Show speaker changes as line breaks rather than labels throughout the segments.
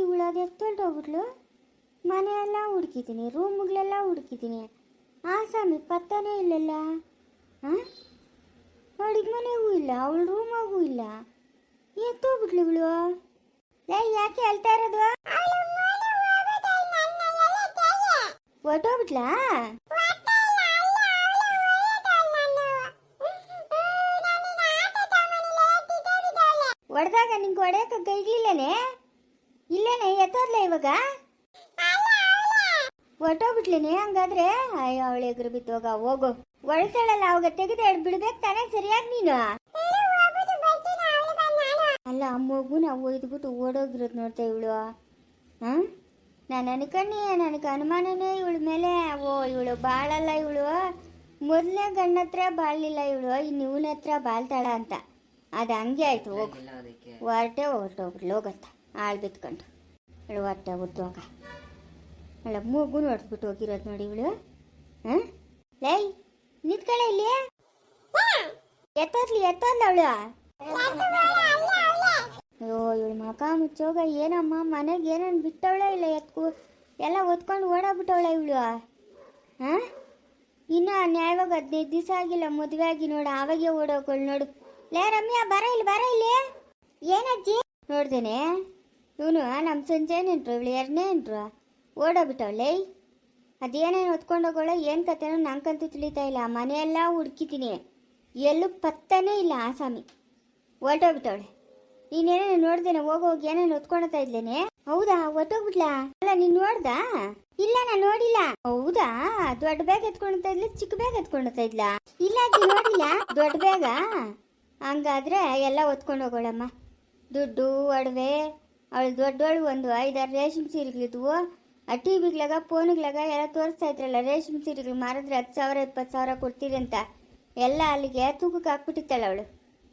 ಇವಳು ಅದು ಎತ್ತೊಳ್ಟೋಗ್ಬಿಟ್ಲು. ಮನೆಯೆಲ್ಲ ಹುಡುಕಿದ್ದೀನಿ, ರೂಮ್ಗಳೆಲ್ಲ ಹುಡುಕಿದ್ದೀನಿ, ಆಸಾಮಿ ಪತ್ತನೇ ಇಲ್ಲಲ್ಲ. ಹಾಂ, ಅಡುಗೆ ಮನೆಗೂ ಇಲ್ಲ, ಅವಳ ರೂಮಾಗೂ ಇಲ್ಲ, ಎತ್ತೋಗ್ಬಿಟ್ಲು ಇವಳು. ಲೇ, ಯಾಕೆ ಹೇಳ್ತಾ ಇರೋದು? ಹೊಟ್ಟೋಗ್ಬಿಟ್ಲಾ? ಹೊಡೆದಾಗ ನಿಂಗೆ ಹೊಡೆಯಕ್ಕೆ ಕೈಗ್ಲಿಲ್ಲನೆ? ಇಲ್ಲೇನೆ ಎತ್ತೋದ್ಲ ಇವಾಗ? ಹೊಟ್ಟೋಗ್ಬಿಟ್ಲೇನೆ ಹಂಗಾದ್ರೆ? ಅಯ್ಯೋ, ಅವಳು ಎಗ್ರು ಬಿತ್ತೋಗ, ಹೋಗು. ಹೊಡಿತಾಳಲ್ಲ ಅವಾಗ ತೆಗೆದು ಬಿಡ್ಬೇಕು ತಾನೇ ಸರಿಯಾಗಿ ನೀನು. ಅಲ್ಲ, ಮಗುನ ಒಯ್ದುಬಿಟ್ಟು ಓಡೋಗಿರೋದು ನೋಡ್ತಾ ಇವಳು. ಹಾಂ, ನಾನು ಅನ್ಕಣ್ಣಿ, ನನಗೆ ಅನುಮಾನನೇ ಇವಳ ಮೇಲೆ. ಓ, ಇವಳು ಬಾಳಲ್ಲ, ಇವಳು ಮೊದಲನೇ ಗಂಡ ಹತ್ರ ಬಾಳಲಿಲ್ಲ ಇವಳು, ಇನ್ನು ಇವನ ಹತ್ರ ಬಾಳ್ತಾಳ ಅಂತ. ಅದು ಹಂಗೆ ಆಯ್ತು. ಹೋಗು, ಹೊರಟೋಗ್ಬಿಡ್ಲು ಹೋಗತ್ತ ಆಳು ಬಿತ್ಕೊಂಡು. ಇವಳು ಹೊಟ್ಟೆ ಉದ್ದೋಗ ಅವಳ ಮೂಗು ನೋಡ್ಬಿಟ್ಟು ಹೋಗಿರೋದು ನೋಡಿ ಇವಳು. ಹಾಂ, ಲೈ ನಿಂತ್ಕೊಳ್ಳ ಇಲ್ಲಿ. ಎತ್ತೋದ್ಲಿ ಅವಳು. ಅಯ್ಯೋ, ಇವಳು ಮಕ ಮುಚ್ಚೋಗ. ಏನಮ್ಮ ಮನೆಗೆ ಏನನ್ನು ಬಿಟ್ಟವಳ ಇಲ್ಲ, ಎಲ್ಲ ಒತ್ಕೊಂಡು ಓಡಾಗ್ಬಿಟ್ಟವಳ ಇವಳು. ಹಾಂ, ಇನ್ನು ನ್ಯಾಯವಾಗಿ 15 ದಿವಸ ಆಗಿಲ್ಲ ಮದುವೆ ಆಗಿ ನೋಡು, ಆವಾಗೆ ಓಡೋಗಳು ನೋಡು. ಲೇ ರಮ್ಯಾ, ಬರ ಇಲ್ಲಿ. ಏನಜ್ಜಿ? ನೋಡ್ದೇನೆ ಇವನು ನಮ್ಮ ಸಂಜೆ ನೆಂಟ್ರು, ಇವಳು 2ನೇ ನೆಂಟ್ರು. ಓಡೋಗ್ಬಿಟ್ಟವಳೆ. ಅದೇನೇನು ಹೊತ್ಕೊಂಡೋಗೋಳ, ಏನು ಕತೆನೋ ನಂಗಂತೂ ತಿಳಿತಾ ಇಲ್ಲ. ಮನೆಯೆಲ್ಲ ಹುಡುಕಿದ್ದೀನಿ, ಎಲ್ಲೂ ಪತ್ತನೇ ಇಲ್ಲ. ಆಸಾಮಿ ಹೊರ್ಟೋಗ್ಬಿಟ್ಟವಳೆ. ನೀನೇನೇನು ನೋಡ್ದೇನೆ ಹೋಗೋಗಿ ಏನೇನು ಹೊತ್ಕೊಳ್ತಾ ಇದ್ಲೇನೆ? ಹೌದಾ, ಹೊಟ್ಟೋಗ್ಬಿಟ್ಲಾ? ಅಲ್ಲ, ನೀನು ನೋಡ್ದಾ? ಇಲ್ಲ, ನಾನು ನೋಡಿಲ್ಲ. ಹೌದಾ, ದೊಡ್ಡ ಬ್ಯಾಗ್ ಎತ್ಕೊಳ್ತಾ ಇದ್ಲ, ಚಿಕ್ಕ ಬ್ಯಾಗ್ ಎತ್ಕೊಳ್ತಾ ಇದ್ಲ? ಇಲ್ಲ ಅಜ್ಜಿ, ನೋಡಿಲ್ಲ. ದೊಡ್ಡ ಬ್ಯಾಗ? ಹಂಗಾದ್ರೆ ಎಲ್ಲ ಹೊತ್ಕೊಂಡು ಹೋಗೋಳಮ್ಮ. ದುಡ್ಡು, ಒಡವೆ, ಅವಳು ದೊಡ್ಡವಳು ಒಂದು 5-6 ರೇಷ್ಮೆ ಸೀರೆಗಳಿದ್ವು. ಆ ಟಿ ವಿಗ್ಲಾಗ ಫೋನ್ಗ್ಲಾಗ ಎಲ್ಲ ತೋರಿಸ್ತಾ ಇದ್ರಲ್ಲ, ರೇಷ್ಮೆ ಸೀರೆಗಳು ಮಾರಿದ್ರೆ 10,000 20,000 ಕೊಡ್ತೀರಿ ಅಂತ. ಎಲ್ಲ ಅಲ್ಲಿಗೆ ತೂಕಕ್ಕೆ ಹಾಕ್ಬಿಟ್ಟಿತ್ತಾಳೆ ಅವಳು.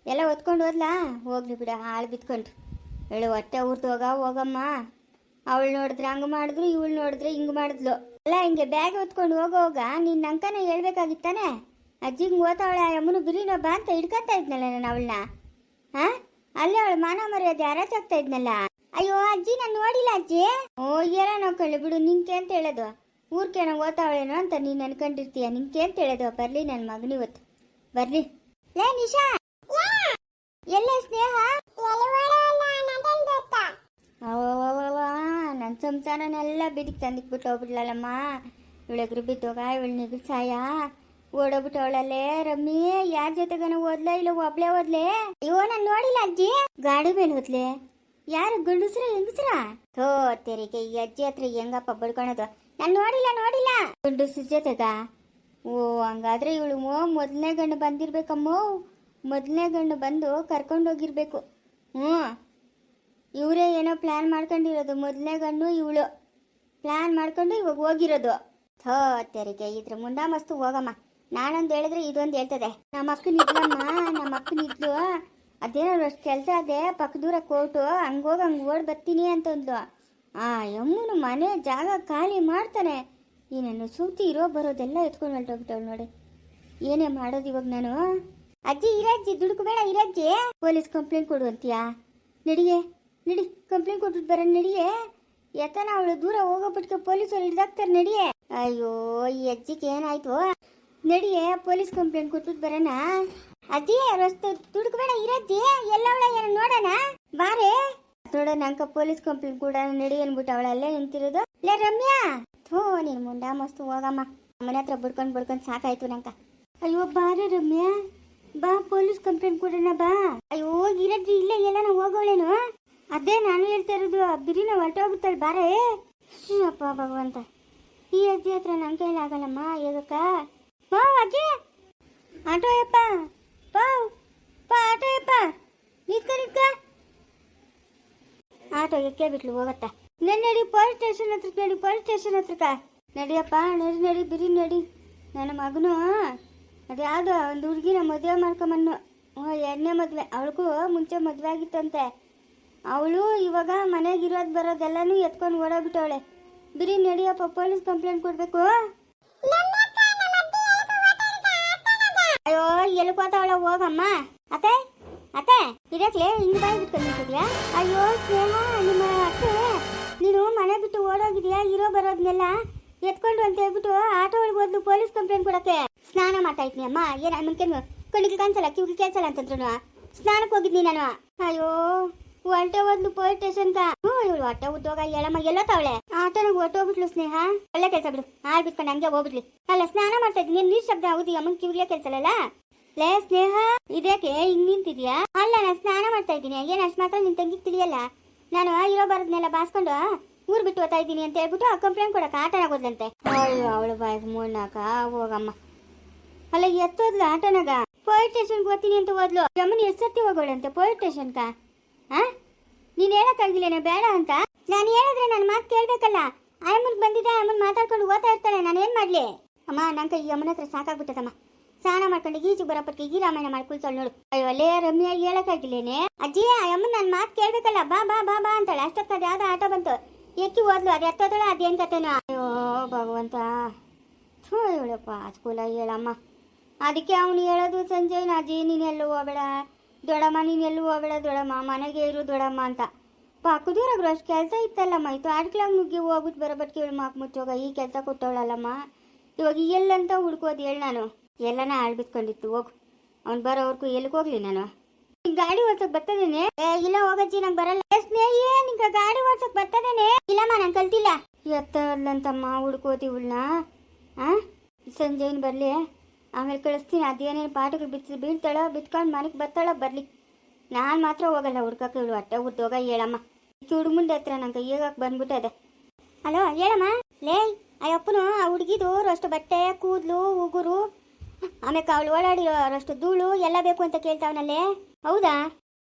ಎಲ್ಲ ಹೊತ್ಕೊಂಡು ಹೋದ್ಲಾ? ಹೋಗ್ಲಿ ಬಿಡ, ಹಾಳು ಬಿತ್ಕೊಂಡು. ಹೇಳು, ಹೊಟ್ಟೆ ಹೋಗಮ್ಮ. ಅವಳು ನೋಡಿದ್ರೆ ಹಂಗೆ ಮಾಡಿದ್ರು, ಇವಳು ನೋಡಿದ್ರೆ ಹಿಂಗೆ ಮಾಡಿದ್ಲು. ಅಲ್ಲ, ಹಿಂಗೆ ಬ್ಯಾಗ್ ಹೊತ್ಕೊಂಡು ಹೋಗೋವಾಗ ನಿನ್ನ ಅಂಕನ ಹೇಳ್ಬೇಕಾಗಿತ್ತಾನೆ. ಅಜ್ಜಿಗೆ ಓದ್ತಾವಳೆ ಅಮ್ಮನು ಬಿರಿನೋ ಬಾ ಅಂತ ಹಿಡ್ಕೊಂತ ಇದ್ನಲ್ಲ ನಾನು ಅವಳನ್ನ. ಹಾಂ, ಅಲ್ಲೇ ಅವಳು ಮಾನ ಮರ್ಯಾದೆ ಹರಾಚಾಗ್ತಾ ಇದ್ನಲ್ಲ. ಅಯ್ಯೋ ಅಜ್ಜಿ, ನಾನು ನೋಡಿಲ್ಲ ಅಜ್ಜಿ. ಓ, ಏನೋ ನೋಡ್ಕೊಳ್ಳಿ ಬಿಡು. ನಿಂಗೆ ಅಂತ ಹೇಳೋದು, ಊರ್ಕೇನೋ ಓದ್ತಾವಳೇನೋ ಅಂತ ನೀನು ಅನ್ಕೊಂಡಿರ್ತೀಯ. ನಿಂಗೆ ಅಂತ ಹೇಳೋದು. ಬರಲಿ ನನ್ನ ಮಗನಿವತ್ತು, ಬರಲಿ. ಲೇ ನಿಶಾ, ಎಲ್ಲ ಸ್ನೇಹ? ನನ್ನ ಸಂಸಾರನೆಲ್ಲ ಬಿದಿಗೆ ತಂದಿಕ್ಬಿಟ್ಟು ಹೋಗ್ಬಿಡ್ಲಲ್ಲಮ್ಮ. ಇವಳಿಗ್ರು ಬಿದ್ದೋಗ, ಇವಳು ನಿಗಸಾಯ ಓಡೋಗ್ಬಿಟ್ಟವಳಲ್ಲೇ. ರಮ್ಮಿ ಯಾರ ಜೊತೆಗನ ಓದ್ಲ, ಇಲ್ಲ ಒಬ್ಳೆ ಓದ್ಲೆ? ಅಯ್ಯೋ, ನಾನು ನೋಡಿಲ್ಲ ಅಜ್ಜಿ. ಗಾಡಿ ಮೇಲೆ ಹೋದ್ಲೆ? ಯಾರು, ಗಂಡಸ್ರ ಹೆಂಗಸ್ರ? ಥೋ ತೆರಿಗೆ, ಈ ಅಜ್ಜಿ ಹತ್ರ ಹೆಂಗಪ್ಪ ಬಡ್ಕೊಳೋದು? ನಾನು ನೋಡಿಲ್ಲ. ಗಂಡಸ್ರ ಜೊತೆಗ? ಓ, ಹಂಗಾದ್ರೆ ಇವಳು ಮೊದಲನೇ ಗಂಡು ಬಂದಿರ್ಬೇಕಮ್ಮ. ಮೊದಲನೇ ಗಂಡು ಬಂದು ಕರ್ಕೊಂಡೋಗಿರ್ಬೇಕು. ಹ್ಞೂ, ಇವರೇ ಏನೋ ಪ್ಲ್ಯಾನ್ ಮಾಡ್ಕೊಂಡಿರೋದು. ಮೊದಲನೇ ಗಂಡು ಇವಳು ಪ್ಲ್ಯಾನ್ ಮಾಡ್ಕೊಂಡು ಇವಾಗ ಹೋಗಿರೋದು. ಥೋ ತೆರಿಗೆ, ಇದ್ರ ಮುಂಡ ಮಸ್ತು ಹೋಗಮ್ಮ. ನಾನೊಂದು ಹೇಳಿದ್ರೆ ಇದೊಂದು ಹೇಳ್ತದೆ. ನಮ್ಮ ಅಕ್ಕನಿದ್ಲು, ಅದೇನೋ ಅಷ್ಟು ಕೆಲಸ ಅದೇ ಪಕ್ಕದೂರ ಕೋರ್ಟು, ಹಂಗೋಗಿ ಓಡಿ ಬರ್ತೀನಿ ಅಂತಂದ್ಲು. ಆ ಯಮ್ಮನ ಮನೆ ಜಾಗ ಖಾಲಿ ಮಾಡ್ತಾನೆ. ಈ ನನ್ನ ಸೂತಿ ಇರೋ ಬರೋದೆಲ್ಲ ಎತ್ಕೊಂಡು ಹೊರಟೋಗ್ಬಿಟ್ಟವಳು ನೋಡಿ. ಏನೇ ಮಾಡೋದು ಇವಾಗ ನಾನು? ಅಜ್ಜಿ ಇರಜ್ಜಿ, ದುಡುಕಬೇಡ ಇರಜ್ಜಿ. ಪೊಲೀಸ್ ಕಂಪ್ಲೇಂಟ್ ಕೊಡು ಅಂತೀಯಾ? ನಡಿ ಕಂಪ್ಲೇಂಟ್ ಕೊಟ್ಬಿಟ್ಟು ಬರೋಣ ನಡಿಯೇ. ಎತ್ತನ ಅವಳು ದೂರ ಹೋಗೋಬಿಟ್ಕೆ ಪೊಲೀಸರು ಹಿಡ್ದಾಕ್ತಾರೆ. ನಡಿಯೇ. ಅಯ್ಯೋ, ಈ ಅಜ್ಜಿಗೆ ಏನಾಯ್ತು? ನಡಿಯೇ, ಪೊಲೀಸ್ ಕಂಪ್ಲೇಂಟ್ ಕೊಟ್ಬಿಟ್ಟು ಬರೋಣ. ಅಜ್ಜಿ ರಸ್ತೆ ದುಡುಕಬೇಡ ಇರಜ್ಜಿ. ಎಲ್ಲವಳ ಏನೋ ನೋಡೋಣ ಬಾರೇ. ನೋಡೋಣ ಅಂಕ ಪೊಲೀಸ್ ಕಂಪ್ಲೇಂಟ್ ಕೂಡ ನಡಿ ಅನ್ಬಿಟ್ಟು ಅವಳಲ್ಲೇ ನಿಂತಿರೋದು. ಲೇ ರಮ್ಯಾ, ಥೋ ನೀನು ಮುಂಡ ಮಸ್ತು ಹೋಗಮ್ಮ. ಮನೆ ಹತ್ರ ಬಡ್ಕೊಂಡು ಸಾಕಾಯ್ತು ನಂಕ. ಅಯ್ಯೋ ಬಾರೇ ರಮ್ಯಾ, ಬಾ ಪೊಲೀಸ್ ಕಂಪ್ಲೇಂಟ್ ಕೊಡೋಣ ಬಾ. ಅಯ್ಯೋ ಇರಜ್ಜಿ, ಇಲ್ಲೇ ಎಲ್ಲಾನ ಹೋಗೋಳೇನು? ಅದೇ ನಾನು ಹೇಳ್ತಾ ಇರೋದು. ಬಿರಿನ ಹೊರಟೋಗ್ಬಿಡ್ತಾಳೆ ಬಾರೇ. ಅಪ್ಪ ಭಗವಂತ, ಈ ಅಜ್ಜಿ ಹತ್ರ ನನ್ನ ಕೈಲಿ ಆಗಲ್ಲಮ್ಮ. ಹೇಗಕ್ಕ? ಬಾ ಅಜ್ಜಿ, ಆಟೋ ಯಪ್ಪ, ಆಟೋ ಯಪ್ಪ, ನಿತ್ಕ ಆಟೋ ಎಕ್ಕೆ ಬಿಟ್ಲು ಹೋಗತ್ತ. ನಡಿ ಪೊಲೀಸ್ ಸ್ಟೇಷನ್ ಹತ್ರಕ್ಕ ನಡಿಯಪ್ಪ. ನಡಿ ಬಿರಿ ನಡಿ. ನನ್ನ ಮಗನು ಅದ್ಯಾವುದೋ ಒಂದು ಹುಡುಗಿನ ಮದುವೆ ಮಾಡ್ಕೊಂಬನ್ನು. 2ನೇ ಮದುವೆ. ಅವಳಿಗೂ ಮುಂಚೆ ಮದುವೆ ಆಗಿತ್ತಂತೆ. ಅವಳು ಇವಾಗ ಮನೆಗಿರೋದು ಬರೋದೆಲ್ಲನೂ ಎತ್ಕೊಂಡು ಓಡೋಗ್ಬಿಟ್ಟವಳೆ. ಬಿರಿ ನಡಿಯಪ್ಪ, ಪೊಲೀಸ್ ಕಂಪ್ಲೇಂಟ್ ಕೊಡಬೇಕು. ಅಯ್ಯೋ ಎಲ್ಕೋತಾವಳ ಹೋಗಮ್ಮ. ಅತ್ತೆ ಇದಕ್ಲೆ ಹಿಂಗೆ ಬಾಯಿ ಬಿಟ್ಕೊಂಡು ನಿಂತಿದ್ಯಾ? ಅಯ್ಯೋ ಸ್ನೇಹ, ನಿಮ್ಮ ಅತ್ತೆ ಮನೆ ಬಿಟ್ಟು ಓಡೋಗಿದ್ಯಾ ಇರೋ ಬರೋದ್ನೆಲ್ಲ ಎತ್ಕೊಂಡು ಅಂತ ಹೇಳ್ಬಿಟ್ಟು ಆಟೋ ಒಳಗೆ ಹೋದ್ಲು ಪೊಲೀಸ್ ಕಂಪ್ಲೇಂಟ್ ಕೊಡಕ್ಕೆ. ಸ್ನಾನ ಮಾಡ್ತಾ ಇದ್ನಿ ಅಮ್ಮ, ಏನ ಮುಂಕೇನು ಕಣ್ಣಿಗೆ ಕಾಣಿಸಲ್ಲ ಕಿವಿಗೆ ಕೇಳಿಸಲ್ಲ ಅಂತಂದ್ರು ಸ್ನಾನಕ್ಕೆ ಹೋಗಿದ್ನಿ ನಾನು. ಅಯ್ಯೋ ಹೊರಟೆ ಹೋದ್ಲು ಪೊಲೀಸ್ ಸ್ಟೇಷನ್ಗ. ಇವಳು ಹೊಟ್ಟೆ ಉದ್ದೋಗ ಹೇಳಮ್ಮ ಎಲ್ಲೋ ತಾವಳೆ ಆಟೋನಾಗ ಹೊಟ್ಟೋಗ್ಬಿಟ್ಲು ಸ್ನೇಹ. ಒಳ್ಳೆ ಕೆಲಸ ಬಿಡು, ಹಾಳು ಬಿಟ್ಕೊಂಡು ಹಂಗೆ ಹೋಗ್ಬಿಡ್ಲಿ. ಅಲ್ಲ ಸ್ನಾನ ಮಾಡ್ತಾ ಇದ್ದೀನಿ, ನೀರ್ ಶಬ್ದ ಹೌದು ಅಮ್ಮನ್ ಕಿವಿಗೆ ಕೇಳಿಸಲ್ಲ. ಲೇ ಸ್ನೇಹ ಇದೇಕೆ ಹಿಂಗ್ ನಿಂತಿದ್ಯಾ? ಅಲ್ಲ ನಾನು ಸ್ನಾನ ಮಾಡ್ತಾ ಇದ್ದೀನಿ, ಏನ್ ಅಷ್ಟು ಮಾತ್ರ ನಿನ್ ತಂಗಿಗೆ ತಿಳಿಯಲ್ಲ. ನಾನು ಇರೋ ಬರೋದ್ನೆಲ್ಲ ಬಾಸ್ಕೊಂಡು ಊರ್ ಬಿಟ್ಟು ಹೋಗ್ತಾ ಇದ್ದೀನಿ ಅಂತ ಹೇಳ್ಬಿಟ್ಟು ಕಂಪ್ಲೇಂಟ್ ಕೊಡಕ್ಕೆ ಆಟೋನಾಗ ಹೋದ್ಲಂತೆ. ಅಯ್ಯೋ ಅವಳು ಬಾಯ್ಗೆ ಮೂರ್ನಾಕ ಹೋಗಮ್ಮ. ಅಲ್ಲ ಎತ್ತೋದ್ಲು ಆಟೋನಾಗ ಪೊಲೀಸ್ ಸ್ಟೇಷನ್ಗೆ ಹೋಗ್ತೀನಿ ಅಂತ ಹೋದ್ಲು. ಅಮ್ಮನ ಎಷ್ಟೊತ್ತಿ ಹೋಗೋಳಂತೆ ಪೊಲೀಸ್ ಸ್ಟೇಷನ್ಗ? ನೀನ್ ಹೇಳಕ್ಕಾಗಿಲ್ಲೇನೆ ಬೇಡ ಅಂತ? ನಾನು ಹೇಳಿದ್ರೆ ನನ್ನ ಮಾತು ಕೇಳ್ಬೇಕಲ್ಲ. ಅಮ್ಮನ್ ಬಂದಿದ್ದೆ, ಅಮ್ಮನ್ ಮಾತಾಡ್ಕೊಂಡು ಓದ್ತಾ ಇರ್ತಾಳೆ, ನಾನು ಏನ್ ಮಾಡ್ಲಿ? ಅಮ್ಮ ನಂಗೆ ಈ ಅಮ್ಮನ ಹತ್ರ ಸಾಕಾಗ್ಬಿಟ್ಟದಮ್ಮ. ಸ್ನಾನ ಮಾಡ್ಕೊಂಡು ಈಜು ಬರಪಟ್ಟಿಗೆ ಈ ರಾಮಾಯಣ ಮಾಡಿ ಕುಳ್ಸೋಳು ನೋಡು. ಅಯ್ಯೋ ಅಲ್ಲೇ ರಮ್ಯಾ ಹೇಳಕ್ಕಾಗಿಲ್ಲೇನೆ? ಅಜ್ಜಿ ಅಮ್ಮನ್ ನನ್ನ ಮಾತು ಕೇಳ್ಬೇಕಲ್ಲ, ಬಾ ಬಾ ಬಾ ಬಾ ಅಂತಾಳೆ. ಅಷ್ಟೊತ್ತದ ಯಾವ್ದೋ ಆಟೋ ಬಂತು, ಎಕ್ಕಿ ಹೋದ್ಲು. ಅದು ಎತ್ತೋದಳ ಅದೇನ್ ಕತೆನೋ. ಅಯ್ಯೋ ಭಗವಂತ, ಹೇಳಪ್ಪ ಸ್ಕೂಲ ಹೇಳಮ್ಮ. ಅದಕ್ಕೆ ಅವನು ಹೇಳೋದು ಸಂಜಯ್ ಅಜ್ಜಿ ನೀನೆಲ್ಲೂ ಹೋಗಬೇಡ ದೊಡಮ್ಮ, ನೀನೆಲ್ಲೂ ಹೋಗಬೇಡ ದೊಡಮ್ಮ, ಮನೆಗೆ ಇರು ದೊಡಮ್ಮ ಅಂತ. ಪಕ್ಕದೂರಾಗ್ರು ಅಷ್ಟು ಕೆಲಸ ಇತ್ತಲ್ಲಮ್ಮ. ಇತ್ತು ಆಡ್ಕ್ಲಾಗ ನುಗ್ಗಿ ಹೋಗ್ಬಿಟ್ಟು ಬರೋಬಟ್ಟಿ ಹೇಳಿ ಮಾಕ್ ಮುಚ್ಚೋಗ ಈ ಕೆಲಸ ಕೊಟ್ಟವಳಲ್ಲಮ್ಮ. ಇವಾಗ ಎಲ್ಲಂತ ಹುಡ್ಕೋದು ಹೇಳಿ ನಾನು? ಎಲ್ಲನ ಆಳ್ಬಿತ್ಕೊಂಡಿತ್ತು. ಹೋಗು, ಅವ್ನು ಬರೋವರೆಗೂ ಎಲ್ಲಿಗೆ ಹೋಗ್ಲಿ ನಾನು? ಗಾಡಿ ಓಡ್ಸಕ್ ಬರ್ತದೇನೆ? ಇಲ್ಲ ಹೋಗಜ್ಜಿ ನಂಗೆ ಬರಲ್ಲ. ಸ್ನೇಹಿ ನಿಂಗೆ ಗಾಡಿ ಓಡ್ಸಕ್ ಬರ್ತದೇನೆ? ಇಲ್ಲಮ್ಮ ನಾನು ಕಲ್ತಿಲ್ಲ. ಎತ್ತಲ್ಲಂತಮ್ಮ ಹುಡ್ಕೋತಿವಳನ್ನ. ಸಂಜೆನ್ ಬರಲಿ, ಆಮೇಲೆ ಕಳಿಸ್ತೀನಿ. ಅದೇನೇನು ಪಾಠಗಳು ಬೀಳ್ತಾಳೋ ಬಿತ್ಕೊಂಡು ಮನೆಗೆ ಬರ್ತಾಳೋ ಬರ್ಲಿ. ನಾನು ಮಾತ್ರ ಹೋಗಲ್ಲ ಹುಡ್ಕಕ್ಕೆ. ಇವಳು ಹೊಟ್ಟೆ ಉದ್ದೋಗ ಹೇಳಮ್ಮ. ಚುಡು ಮುಂದೆ ಹತ್ರ ನಂಗೆ ಈಗಕ್ಕೆ ಬಂದ್ಬಿಟ್ಟದೆ. ಹಲೋ ಹೇಳಮ್ಮ. ಲೇ ಅಯ್ಯಪ್ಪನು ಆ ಹುಡುಗಿದು ಅಷ್ಟು ಬಟ್ಟೆ ಕೂದಲು ಉಗುರು ಆಮೇಲೆ ಅವಳು ಓಡಾಡಿರೋಷ್ಟು ಧೂಳು ಎಲ್ಲ ಬೇಕು ಅಂತ ಕೇಳ್ತಾವನಲ್ಲೇ. ಹೌದಾ?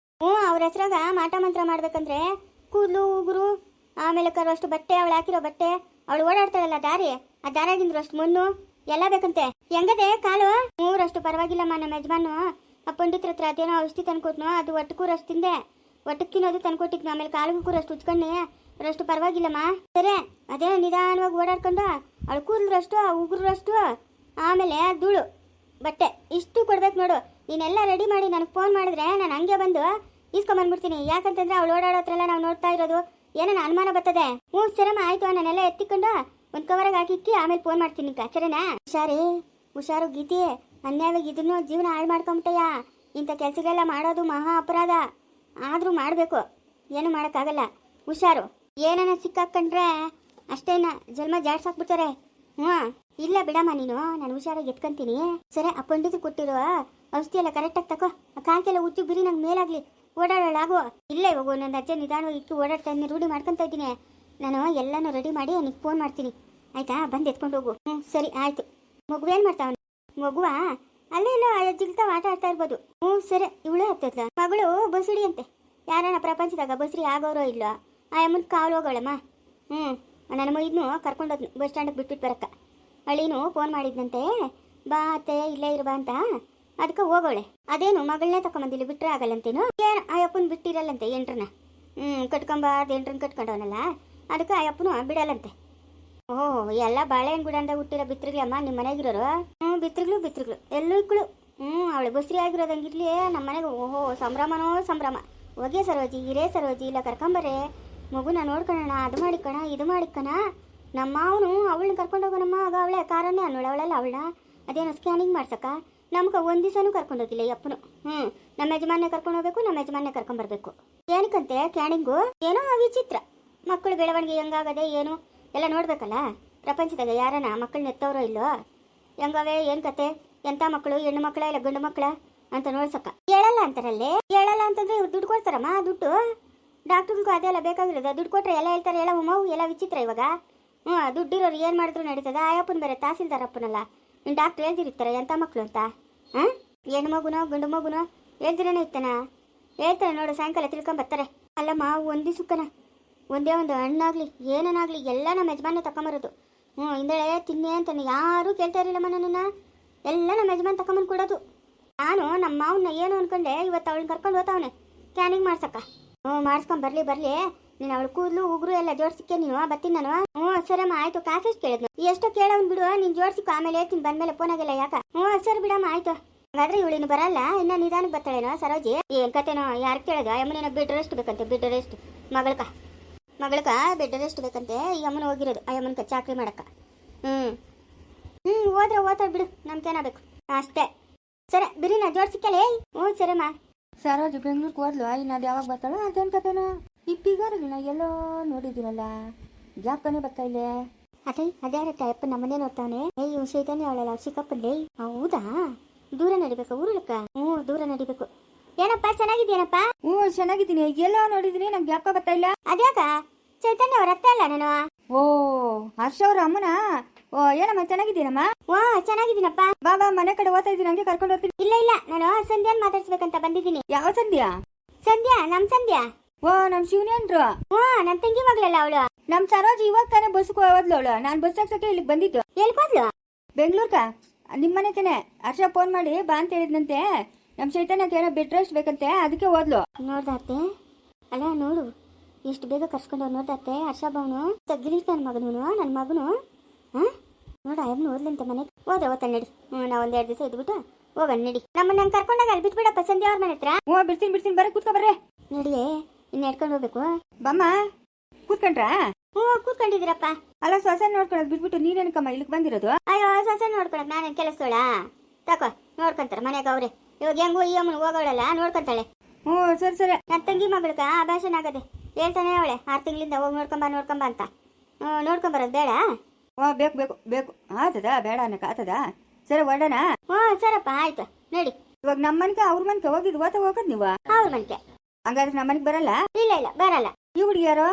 ಅವ್ರ ಹೆಸ್ರಾಗ ಮಾಟ ಮಂತ್ರ ಮಾಡ್ಬೇಕಂದ್ರೆ ಕೂದಲು ಉಗುರು ಆಮೇಲೆ ಕರೋಷ್ಟು ಬಟ್ಟೆ, ಅವಳು ಹಾಕಿರೋ ಬಟ್ಟೆ, ಅವಳು ಓಡಾಡ್ತಾಳಲ್ಲ ದಾರಿ, ಆ ದಾರಾಗಿಂದ್ರು ಅಷ್ಟು ಮಣ್ಣು ಎಲ್ಲ ಬೇಕಂತೆ. ಹೆಂಗದೆ ಕಾಲು? ಮೂರಷ್ಟು ಪರವಾಗಿಲ್ಲಮ್ಮ. ನಮ್ಮ ಯಜಮಾನು ಆ ಪಂಡಿತ್ರ ಹತ್ರ ಅದೇನೋ ಔಷಧಿ ತಂದ್ಕೊಟ್ನು, ಅದು ಒಟ್ಟಕ್ಕೂರಷ್ಟು ತಿಂದೆ. ಒಟ್ಟಕ್ಕೆ ತಿನ್ನೋದು ತಂದ್ಕೊಟ್ಟಿದ್ನು. ಆಮೇಲೆ ಕಾಲಿಗೂ ಕೂರಷ್ಟು ಉಚ್ಕೊಂಡೆ, ಅಷ್ಟು ಪರವಾಗಿಲ್ಲಮ್ಮ. ಸರಿ ಅದೇನೋ ನಿಧಾನವಾಗಿ ಓಡಾಡ್ಕೊಂಡು ಅವಳು ಕೂದಲರಷ್ಟು ಉಗುರಷ್ಟು ಆಮೇಲೆ ಧೂಳು ಬಟ್ಟೆ ಇಷ್ಟು ಕೊಡ್ಬೇಕು ನೋಡು. ನೀನೆಲ್ಲ ರೆಡಿ ಮಾಡಿ ನನಗೆ ಫೋನ್ ಮಾಡಿದ್ರೆ ನಾನು ಹಂಗೆ ಬಂದು ಇಸ್ಕೊಂಬಂದ್ಬಿಡ್ತೀನಿ. ಯಾಕಂತಂದ್ರೆ ಅವಳು ಓಡಾಡೋ ಹತ್ರ ಎಲ್ಲ ನಾವು ನೋಡ್ತಾ ಇರೋದು ಏನೋ ಅನುಮಾನ ಬರ್ತದೆ. ಸರಮ್ಮ ಆಯ್ತು, ನಾನೆಲ್ಲ ಎತ್ತಿಕೊಂಡು ಒಂದು ಕವರಾಗ ಹಾಕಿಕ್ಕಿ ಆಮೇಲೆ ಫೋನ್ ಮಾಡ್ತೀನಿ ಸರಿನಾ? ಹುಷಾರು ಗೀತಿ. ಅನ್ಯಾಯವಾಗಿ ಇದನ್ನು ಜೀವನ ಹಾಳು ಮಾಡ್ಕೊಂಬಿಟ್ಟಯ್ಯ. ಇಂಥ ಕೆಲಸಗಳೆಲ್ಲ ಮಾಡೋದು ಮಹಾ ಅಪರಾಧ. ಆದರೂ ಮಾಡಬೇಕು, ಏನು ಮಾಡೋಕ್ಕಾಗಲ್ಲ. ಹುಷಾರು. ಏನನ್ನ ಸಿಕ್ಕಾಕೊಂಡ್ರೆ ಅಷ್ಟೇನ ಜನ್ಮ ಜಾಡ್ಸಾಕ್ಬಿಡ್ತಾರೆ. ಇಲ್ಲ ಬಿಡಮ್ಮ ನೀನು, ನಾನು ಹುಷಾರಾಗಿ ಎತ್ಕೊಂತೀನಿ. ಸರಿ ಆ ಪಂಡಿತರು ಕೊಟ್ಟಿರೋ ಔಷಧಿ ಎಲ್ಲ ಕರೆಕ್ಟಾಗಿ ತಗೋ. ಆ ಕಾಲ್ಕೆಲ್ಲ ಉಚ್ಚು ಬಿರಿ ನಂಗೆ ಮೇಲಾಗ್ಲಿ, ಓಡಾಡೋಳಾಗೋ. ಇಲ್ಲ ಇವಾಗ ಒಂದೊಂದು ಅಜ್ಜೆ ನಿಧಾನವಾಗಿ ಇಟ್ಟು ಓಡಾಡ್ತಾ ಇದ್ದೀನಿ, ರೂಢಿ ಮಾಡ್ಕೊತಾ ಇದ್ದೀನಿ. ನಾನು ಎಲ್ಲನೂ ರೆಡಿ ಮಾಡಿ ನಿನಗೆ ಫೋನ್ ಮಾಡ್ತೀನಿ ಆಯ್ತಾ? ಬಂದು ಎತ್ಕೊಂಡು ಹೋಗು. ಸರಿ ಆಯಿತು. ಮಗುವೇನು ಮಾಡ್ತಾವ? ಮಗುವ ಅಲ್ಲೇ ಇಲ್ಲ ಜಿಲ್ತಾವ ಆಟ ಆಡ್ತಾ ಇರ್ಬೋದು. ಸರಿ. ಇವಳು ಹತ್ತದ ಮಗಳು ಬಸುಡಿ ಅಂತೆ. ಯಾರನ್ನ ಪ್ರಪಂಚದಾಗ ಬಸ್ರಿ ಆಗೋರೋ ಇಲ್ಲ. ಆ ಅಮ್ಮನ ಕಾವಲು ಹೋಗೋಳಮ್ಮ. ನನ್ನ ಮೈದ್ನು ಕರ್ಕೊಂಡೋದ್ನು ಬಸ್ ಸ್ಟ್ಯಾಂಡಿಗೆ ಬಿಟ್ಬಿಟ್ಟು ಬರಕ್ಕ. ಅಳಿನು ಫೋನ್ ಮಾಡಿದ್ನಂತೆ, ಬಾ ಅತ್ತೆ ಇಲ್ಲೇ ಇರ್ಬಾ ಅಂತ. ಅದಕ್ಕೆ ಹೋಗೋಳೆ. ಅದೇನು ಮಗಳನ್ನೇ ತಗೊಂಬಂದಿಲ್ಲ ಬಿಟ್ರೆ ಆಗಲ್ಲಂತೇನು? ಏನು ಆ ಅಪ್ಪನ ಬಿಟ್ಟಿರಲ್ಲಂತೆ ಎಂಟ್ರನ್ನ. ಕಟ್ಕೊಂಬಾರ್ದು ಎಂಟ್ರನ್ನ ಕಟ್ಕೊಂಡವನಲ್ಲ, ಅದಕ್ಕೆ ಆ ಅಪ್ಪನು ಬಿಡಲ್ಲಂತೆ. ಎಲ್ಲ ಬಾಳೆಹಣ್ಣು ಗುಡ ಅಂದಾಗ ಹುಟ್ಟಿರೋ ಬಿತ್ರಿಗ್ಲಮ್ಮ ನಿಮ್ಮ ಮನೆಗಿರೋರು. ಬಿತ್ರಿಗ್ಳು ಎಲ್ಲೂ ಇಕ್ಕಳು. ಅವಳು ಬಸ್ರಿ ಆಗಿರೋದಂಗಿರ್ಲಿ ನಮ್ಮ ಮನೆಗೆ. ಸಂಭ್ರಮನೋ ಸಂಭ್ರಮ. ಹೋಗೇ ಸರೋಜಿ, ಹಿರೇ ಸರೋಜಿ, ಇಲ್ಲ ಕರ್ಕೊಂಬರೇ ಮಗುನ ನೋಡ್ಕೊಳ್ಳೋಣ, ಅದು ಮಾಡಿಕಣ ಇದು ಮಾಡಿಕಣ. ನಮ್ಮ ಅವನು ಅವಳನ್ನ ಕರ್ಕೊಂಡು ಹೋಗೋಣಮ್ಮ. ಆಗ ಅವಳೆ ಕಾರನ್ನೇ ಅನ್ನೋಳು ಅವಳಲ್ಲ ಅವಳನ್ನ. ಅದೇನೋ ಸ್ಕ್ಯಾನಿಂಗ್ ಮಾಡ್ಸಕ್ಕ ನಮ್ಗೆ ಒಂದು ದಿವಸನೂ ಕರ್ಕೊಂಡೋಗಿಲ್ಲ ಯಪ್ಪನು. ನಮ್ಮ ಯಜಮಾನ್ನೇ ಕರ್ಕೊಂಡು ಹೋಗ್ಬೇಕು, ನಮ್ಮ ಯಜಮಾನ್ನೇ ಕರ್ಕೊಂಬರ್ಬೇಕು. ಏನಕ್ಕಂತೆ ಸ್ಕ್ಯಾನಿಂಗು? ಏನೋ ವಿಚಿತ್ರ. ಮಕ್ಕಳು ಬೆಳವಣಿಗೆ ಹೆಂಗಾಗದೆ ಏನು ಎಲ್ಲ ನೋಡ್ಬೇಕಲ್ಲ. ಪ್ರಪಂಚದಾಗ ಯಾರನ ಮಕ್ಕಳನ್ನ ಎತ್ತವರೋ ಇಲ್ಲೋ, ಹೆಂಗವೇ ಏನು ಕತೆ, ಎಂಥ ಮಕ್ಕಳು, ಹೆಣ್ಣು ಮಕ್ಕಳ ಇಲ್ಲ ಗಂಡು ಮಕ್ಕಳ ಅಂತ ನೋಡ್ಸಕ್ಕ. ಹೇಳಲ್ಲ ಅಂತಾರಲ್ಲೇ. ಹೇಳಲ್ಲ ಅಂತಂದ್ರೆ ಇವ್ರು ದುಡ್ಡು ಕೊಡ್ತಾರಮ್ಮ. ದುಡ್ಡು ಡಾಕ್ಟ್ರಿಗೂ ಅದೆಲ್ಲ ಬೇಕಾಗಿರೋದು. ದುಡ್ಡು ಕೊಟ್ಟರೆ ಎಲ್ಲ ಹೇಳ್ತಾರೆ. ಹೇಳೋ ಮಗು ಎಲ್ಲ ವಿಚಿತ್ರ ಇವಾಗ. ದುಡ್ಡಿರೋರು ಏನು ಮಾಡಿದ್ರು ನಡೀತದ. ಆಯಪ್ಪನ ಬೇರೆ ತಹಸೀಲ್ದಾರಪ್ಪನಲ್ಲ. ನೀನು ಡಾಕ್ಟ್ರ್ ಹೇಳ್ತಿರ್ತಾರೆ ಎಂಥ ಮಕ್ಕಳು ಅಂತ. ಹೆಣ್ಣು ಮಗುನೋ ಗಂಡು ಮಗುನೋ ಹೇಳ್ತಿರೇನೆ ಇರ್ತಾನ? ಹೇಳ್ತಾರೆ ನೋಡು, ಸಾಯಂಕಾಲ ತಿಳ್ಕೊಂಬರ್ತಾರೆ. ಅಲ್ಲಮ್ಮ ಒಂದು ದಿವ್ಸಕ್ಕನ ಒಂದೇ ಒಂದು ಹಣ್ಣಾಗಲಿ ಏನನ್ನಾಗಲಿ ಎಲ್ಲ ನಮ್ಮ ಯಜಮಾನೇ ತಗೊಂಬರೋದು. ಹಿಂದೆಳೆ ತಿನ್ನೆ ಅಂತಾನೆ ಯಾರೂ ಕೇಳ್ತಾ ಇರಲಿಲ್ಲಮ್ಮ ನನ್ನನ್ನು. ಎಲ್ಲ ನಮ್ಮ ಯಜಮಾನ್ ತಗೊಂಬಂದು ಕೊಡೋದು. ನಾನು ನಮ್ಮ ಮಾವನ್ನ ಏನು ಅಂದ್ಕೊಂಡೆ, ಇವತ್ತು ಅವಳನ್ನ ಕರ್ಕೊಂಡು ಹೋಗ್ತಾವನೆ ಸ್ಕ್ಯಾನಿಂಗ್ ಮಾಡ್ಸಕ್ಕ. ಮಾಡಿಸ್ಕೊಂಡು ಬರಲಿ. ನೀನು ಅವಳು ಕೂದಲು ಉಗುರು ಎಲ್ಲ ಜೋಡಿಸಿಕ್ಕೆ ನೀನು ಬರ್ತೀನಿ ನಾನು. ಸರಮ್ಮ ಆಯಿತು. ಕಾಸು ಎಷ್ಟು ಕೇಳಿದ್ನು? ಎಷ್ಟೋ ಕೇಳೋನ್ ಬಿಡು, ನೀನು ಜೋಡಿಸಿಕೊ ಆಮೇಲೆ ಹೇಳ್ತೀನಿ ಬಂದಮೇಲೆ ಫೋನಾಗೆಲ್ಲ ಯಾಕ. ಸರಿ ಬಿಡಮ್ಮ ಆಯಿತು. ಹಾಗಾದ್ರೆ ಇವಳಿನ್ನು ಬರಲ್ಲ, ಇನ್ನು ನಿಧಾನಕ್ಕೆ ಬರ್ತಾಳೇನೋ ಸರೋಜಿ? ಏನು ಕತೆನೋ ಯಾರು ಕೇಳೋದು? ಅಮ್ಮನೇನೋ ಬಿಡ್ ರೆಸ್ಟ್ ಬೇಕಂತೆ. ಬಿಡ್ ರೆಸ್ಟ್ ಮಗಳಕ ಮಗಳಕ ಬೆಡ್ ರೆಸ್ಟ್ ಬೇಕಂತೆ ಈ ಅಮ್ಮನ ಹೋಗಿರೋದು ಆ ಅಮ್ಮನ ಚಾಕ್ರಿ ಮಾಡಕ್ಕ. ಹೋದ್ರೆ ಓದ್ತಾಳೆ ಬಿಡು, ನಮ್ಗೇನಾಗಬೇಕು ಅಷ್ಟೇ. ಸರಿ ಬಿರಿ ನಾ ಜೋಡ್ಸಿಕ್ಕಲೇ. ಸರಿಮ್ಮ.
ಸರೋಜು ಬೆಂಗ್ಳೂರ್ಗೆ ಹೋದ್ಲು, ಇನ್ನು ಅದು ಯಾವಾಗ ಬರ್ತಾಳೋ ಅದೇನು ಕತೆನೋ. ಈ ಪಿಗಾರಿಗಳನ್ನ ಎಲ್ಲೋ ನೋಡಿದ್ದೀನಲ್ಲ, ಜಾಪನೇ ಬರ್ತಾ ಇಲ್ಲೇ.
ಅದೇ ಟೈಪ್ ನಮ್ಮನೆ ನೋಡ್ತಾವನೆ. ಇವ್ ಶೈತಾನೆ ಅವಳಲ್ಲ ಚಿಕ್ಕಪ್ಪನ್ಲೇ. ಹೌದಾ, ದೂರ ನಡಿಬೇಕು ಊರಳಕ್ಕ. ದೂರ ನಡಿಬೇಕು. ಏನಪ್ಪ ಚೆನ್ನಾಗಿದ್ದೀನಪ್ಪ?
ಚೆನ್ನಾಗಿದ್ದೀನಿ. ಎಲ್ಲೋ ನೋಡಿದ್ದೀನಿ, ನಂಗೆ ಜ್ಞಾಪಕ ಬರ್ತಾ ಇಲ್ಲ.
ಅದ್ಯಾಕ ಚೈತನ್ಯ ಅವ್ರ ಅತ್ತೆ ಅಲ್ಲ ನಾನು?
ಓ, ಹರ್ಷ ಅವ್ರ ಅಮ್ಮನ. ಏನಮ್ಮ ಚೆನ್ನಾಗಿದ್ದೀನಮ್ಮ?
ಚೆನ್ನಾಗಿದ್ದೀನಪ್ಪ.
ಬಾ ಮನೆ ಕಡೆ ಓದ್ತಾ ಇದ್ದೀನಿ, ಹಂಗೆ ಕರ್ಕೊಂಡು ಹೋಗ್ತೀನಿ.
ಇಲ್ಲ ನಾನು ಸಂಧ್ಯಾನ್ ಮಾತಾಡ್ಸ್ಬೇಕಂತ ಬಂದಿದ್ದೀನಿ.
ಯಾವ ಸಂಧ್ಯಾ?
ಸಂಧ್ಯಾ, ನಮ್ ಸಂಧ್ಯಾ.
ನಮ್ ಶಿವನೇನ್ರು.
ನನ್ ತಂಗಿ ಮಗಳಲ್ಲ ಅವಳು.
ನಮ್ ಸರೋಜ್ ಇವಾಗ ತಾನೇ ಬಸ್ಗೆ ಹೋದ್ಲು ಅವಳು. ನಾನ್ ಬಸ್ ಹಾಕ್ಸಕ್ಕೆ ಇಲ್ಲಿಗೆ ಬಂದಿದ್ದು.
ಎಲ್ಲಿ ಹೋದ್ಲು?
ಬೆಂಗ್ಳೂರ್ಕ ನಿಮ್ಮ ಮನೆಕೇನೆ. ಹರ್ಷ ಫೋನ್ ಮಾಡಿ ಬಾ ಅಂತ ಹೇಳಿದ್ನಂತೆ. ನಮ್ ಚೈತನ್ಯಕ್ಕೆ ಏನೋ ಬೆಡ್ ರೆಸ್ಟ್ ಬೇಕಂತೆ, ಅದಕ್ಕೆ ಹೋದ್ಲು.
ನೋಡ್ದಾತೆ ಅಲ್ಲ, ನೋಡು ಎಷ್ಟು ಬೇಗ ಕರ್ಸ್ಕೊಂಡು ನೋಡ್ದಾತೆ. ಹರ್ಷ ಭಾವನು ತಗ್ಗಿಲಿಟ್ ನನ್ನ ಮಗನು ನೋಡ ಅಯ್ಯಮ್ಮನ ಓದ್ಲಂತೆ ಮನೆಗೆ. ಓದ್ತಾಳೆ ನಡಿ. ನಾ ಒಂದೆರಡು ದಿವಸ ಇದ್ಬಿಟ್ಟು ಹೋಗೋಣ ನಡಿ. ನಮ್ಮನ್ನ ಕರ್ಕೊಂಡಾಗ ಅಲ್ಲಿ ಬಿಟ್ಬಿಡಪ್ಪ ಸಂಧ್ಯಾ ಅವ್ರ ಮನೆ ಹತ್ರ.
ಬಿಡ್ತೀನಿ ಬರ್ರಿ, ಕೂತ್ಕೊ ಬರ್ರಿ.
ನಡಿಯೇ, ಇನ್ನು ಎಡ್ಕೊಂಡು ಹೋಗ್ಬೇಕು.
ಬಮ್ಮ ಕೂತ್ಕೊಂಡ್ರಾ?
ಕೂತ್ಕೊಂಡಿದ್ದೀರಪ್ಪ.
ಅಲ್ಲ, ಸೊಸೆ ನೋಡ್ಕೊಳಕ್ ಬಿಟ್ಬಿಟ್ಟು ನೀನೇನಕ್ಕಮ್ಮ ಇಲ್ಲಿಗೆ ಬಂದಿರೋದು?
ಅಯ್ಯೋ, ಸೊಸೆ ನೋಡ್ಕೊಳಕ್ ನಾನೇನು ಕೆಲಸದೋಳ? ತಕೋ, ನೋಡ್ಕೊಂತಾರ ಮನೆಯಾಗ ಅವ್ರೆ. ಇವಾಗ ಹೆಂಗೋ ಈ ಅಮ್ಮನ ಹೋಗೋಳಲ್ಲ, ನೋಡ್ಕೊಂತಾಳೆ.
ಸರಿ.
ನನ್ನ ತಂಗಿ ಮಗಳಕ ಅಭಾಷಣ ಆಗದೆ ಹೇಳ್ತಾನೆ ಅವಳೆ. 6 ತಿಂಗಳಿಂದ ಹೋಗಿ ನೋಡ್ಕೊಂಬ ಅಂತ. ನೋಡ್ಕೊಂಬರೋದು ಬೇಡ?
ಬೇಕು ಆತದ, ಬೇಡ ಅನ್ನಕ ಆತದ. ಸರಿ ಹೊರಡೋಣ.
ಸರಪ್ಪ ಆಯ್ತು ನಡಿ.
ಇವಾಗ ನಮ್ಮ ಮನೆಗೆ ಅವ್ರ ಮನೆಗೆ ಹೋಗೋದು ನೀವು?
ಅವ್ರ ಮನೆಗೆ.
ಹಂಗಾದ್ರೆ ನಮ್ಮ ಮನೆಗೆ ಬರಲ್ಲ?
ಇಲ್ಲ ಬರಲ್ಲ.
ಈ ಹುಡುಗಿ ಯಾರು?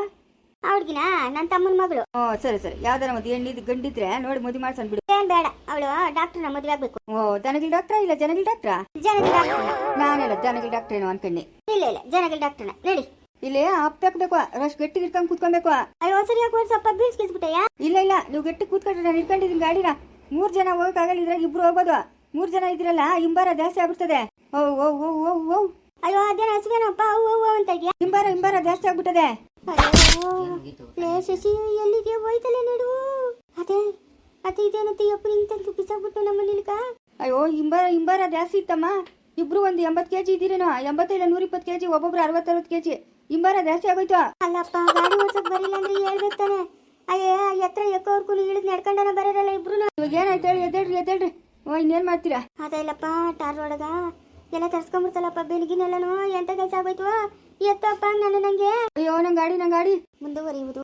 ಅವ್ಳಿಗಿನ ನನ್ನ ತಮ್ಮನ ಮಗಳು.
ಸರಿ ಯಾವ್ದಾರ ಒಂದು ಹೆಣ್ಣಿದ್ ಗಂಡಿದ್ರೆ ನೋಡಿ ಮದುವೆ ಮಾಡ್ಸನ್ ಬಿಡು.
ಏನ್ ಬೇಡ, ಅವಳು ಡಾಕ್ಟರ್ನ ಮದುವೆ ಆಗ್ಬೇಕು.
ದನಗಿಲ್ ಡಾಕ್ಟ್ರಾ ಇಲ್ಲ ಜನಗಿಲ್ ಡಾಕ್ಟ್ರಾ?
ಜನಗಿಲ್ ಡಾಕ್ಟರ್.
ನಾನೆಲ್ಲ ದನಗಿಲ್ ಡಾಕ್ಟರ್ ಏನೋ ಅನ್ಕಂಡಿ.
ಇಲ್ಲ ಜನಗಿಲ್ ಡಾಕ್ಟರ್ನ ನಡಿ.
ಇಲ್ಲೇ ಅಪ್ಪಬೇಕು, ರಶ್ ಗಟ್ಟಿ ಇಟ್ಕೊಂಡ್ ಕೂತ್ಕೊಬೇಕು.
ಅಯ್ಯೋ ಸರಿಯಾಗಿ ಸ್ವಲ್ಪ ಬೀಳ್ಸ್ಕಿಸ್ಬಿಟ್ಟಯ್ಯ.
ಇಲ್ಲ ನೀವು ಗಟ್ಟಿ ಕೂತ್ಕೊಂಡ್ರೆ ನಾನು ಇಟ್ಕೊಂಡಿದ್ದೀನಿ ಗಾಡಿನ. 3 ಜನ ಹೋಗಕ್ಕಾಗಲ್ಲ, ಇದ್ರಾಗ 2 ಹೋಗ್ಬೋದು. 3 ಜನ ಇದ್ರಲ್ಲ ಹಿಂಬಾರ ಜಾಸ್ತಿ ಆಗ್ಬಿಡ್ತದೆ.
ಅಯ್ಯೋ ಅದೇನು ಹಸುವೇನಪ್ಪ ಅಂತ ಇದೆಯಾ?
ಹಿಂಬಾರ ಜಾಸ್ತಿ ಆಗ್ಬಿಟ್ಟದೆ.
ಶಶಿ ಎಲ್ಲಿಗೆ ಹೋಯ್ತಲ್ಲ ನೋಡು. ಅದೇ ಇದೇನಂತ ಯಪ್ಪ ನಿಂತಂತೂ ಬಿಸಾಕ್ಬಿಟ್ಟು ನಮ್ಮ ಮನೇಲಿಕ.
ಅಯ್ಯೋ ಹಿಂಬಾರ ಜಾಸ್ತಿ ಇತ್ತಮ್ಮ. ಇಬ್ರು ಒಂದು 80 kg ಇದ್ದೀರೇನೋ. 80 ಇಲ್ಲ 120 kg, ಒಬ್ಬೊಬ್ರು 60-60 kg. ಹಿಂಬಾರ ಜಾಸ್ತಿ ಆಗೋಯ್ತು.
ಅಲ್ಲಪ್ಪ, ಗಾಡಿ ಓಡ್ಸಕ್ ಬರಿಲ್ಲ ಅಂದ್ರೆ ಹೇಳ್ಬೇಕು ತಾನೆ. ಅಯ್ಯೋ, ಎತ್ರ ಎಕ್ಕೋರ್ಕು ಇಳಿದ್ ನಡ್ಕೊಂಡನ ಬರೋರಲ್ಲ ಇಬ್ರು.
ಇವಾಗ ಏನಾಯ್ತು ಹೇಳಿ? ಎದ್ದೇಳ್ರಿ. ಇನ್ನೇನ್ ಮಾಡ್ತೀರಾ?
ಅದಲ್ಲಪ್ಪ, ಟಾರ್ ಒಳಗ ಎಲ್ಲ ತರ್ಸ್ಕೊಂಡ್ಬಿಡ್ತಲ್ಲಪ್ಪ ಬೆಳಗಿನೆಲ್ಲನು. ಎಂತ ಕೆಲಸ ಆಗೋಯ್ತು? ಎತ್ತಪ್ಪ ನಂಗೆ.
ಅಯ್ಯೋ, ನಂಗೆ ಗಾಡಿ
ಮುಂದುವರಿಯುವುದು